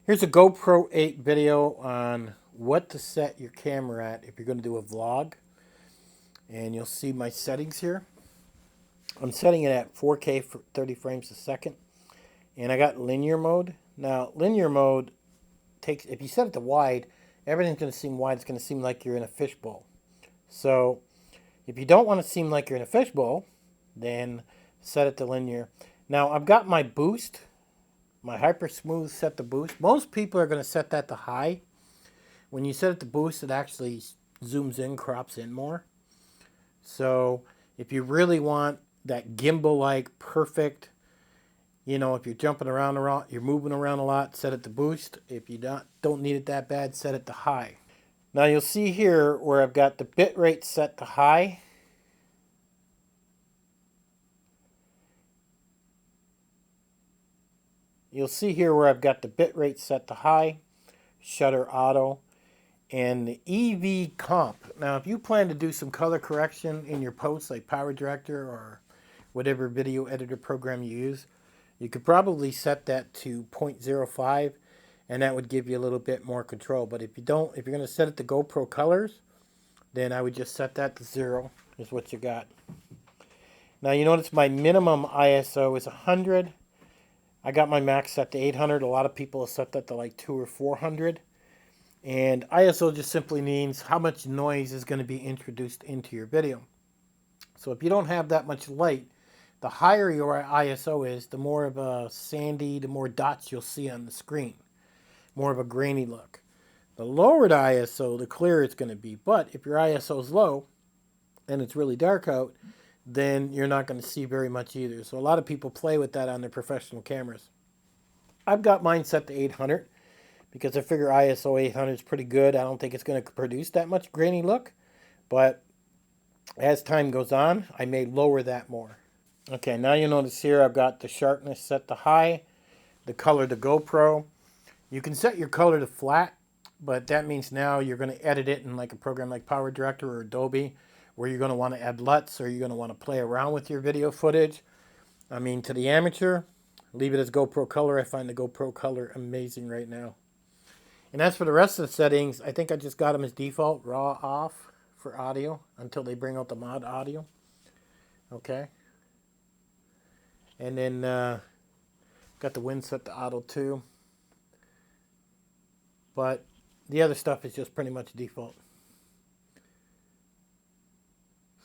Here's a GoPro 8 video on what to set your camera at if you're going to do a vlog. And you'll see my settings here. I'm setting it at 4K for 30 frames a second. And I got linear mode. Now, linear mode takes, if you set it to wide, everything's going to seem wide. It's going to seem like you're in a fishbowl. So, if you don't want to seem like you're in a fishbowl, then set it to linear. Now, I've got my boost. My hyper smooth set to boost. Most people are going to set that to high. When you set it to boost, it actually zooms in, crops in more. So if you really want that gimbal-like perfect, if you're jumping around a lot, you're moving around a lot, set it to boost. If you don't need it that bad, set it to high. Now you'll see here where I've got the bit rate set to high. You'll see here where I've got the bit rate set to high, shutter auto, and the EV comp. Now, if you plan to do some color correction in your posts, like Power Director or whatever video editor program you use, you could probably set that to 0.05, and that would give you a little bit more control. But if you don't, if you're going to set it to GoPro colors, then I would just set that to 0, is what you got. Now, you notice my minimum ISO is 100. I got my max set to 800. A lot of people have set that to like 200 or 400. And ISO just simply means how much noise is going to be introduced into your video. So if you don't have that much light, the higher your ISO is, the more of a sandy, the more dots you'll see on the screen. More of a grainy look. The lower the ISO, the clearer it's going to be. But if your ISO is low and it's really dark out, then you're not going to see very much either. So a lot of people play with that on their professional cameras. I've got mine set to 800 because I figure ISO 800 is pretty good. I don't think it's going to produce that much grainy look, but as time goes on, I may lower that more. Okay, now you notice here I've got the sharpness set to high, the color to GoPro. You can set your color to flat, but that means now you're going to edit it in like a program like Power Director or Adobe, where you're going to want to add LUTs or you're going to want to play around with your video footage. I mean, to the amateur, leave it as GoPro color. I find the GoPro color amazing right now. And as for the rest of the settings, I think I just got them as default, raw off for audio until they bring out the mod audio. Okay. And then got the wind set to auto too. But the other stuff is just pretty much default.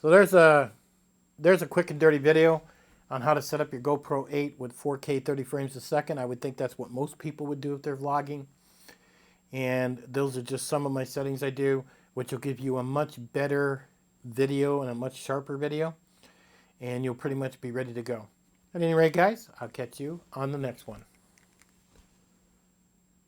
So there's a quick and dirty video on how to set up your GoPro 8 with 4K 30 frames a second. I would think that's what most people would do if they're vlogging. And those are just some of my settings I do, which will give you a much better video and a much sharper video. And you'll pretty much be ready to go. At any rate, guys, I'll catch you on the next one.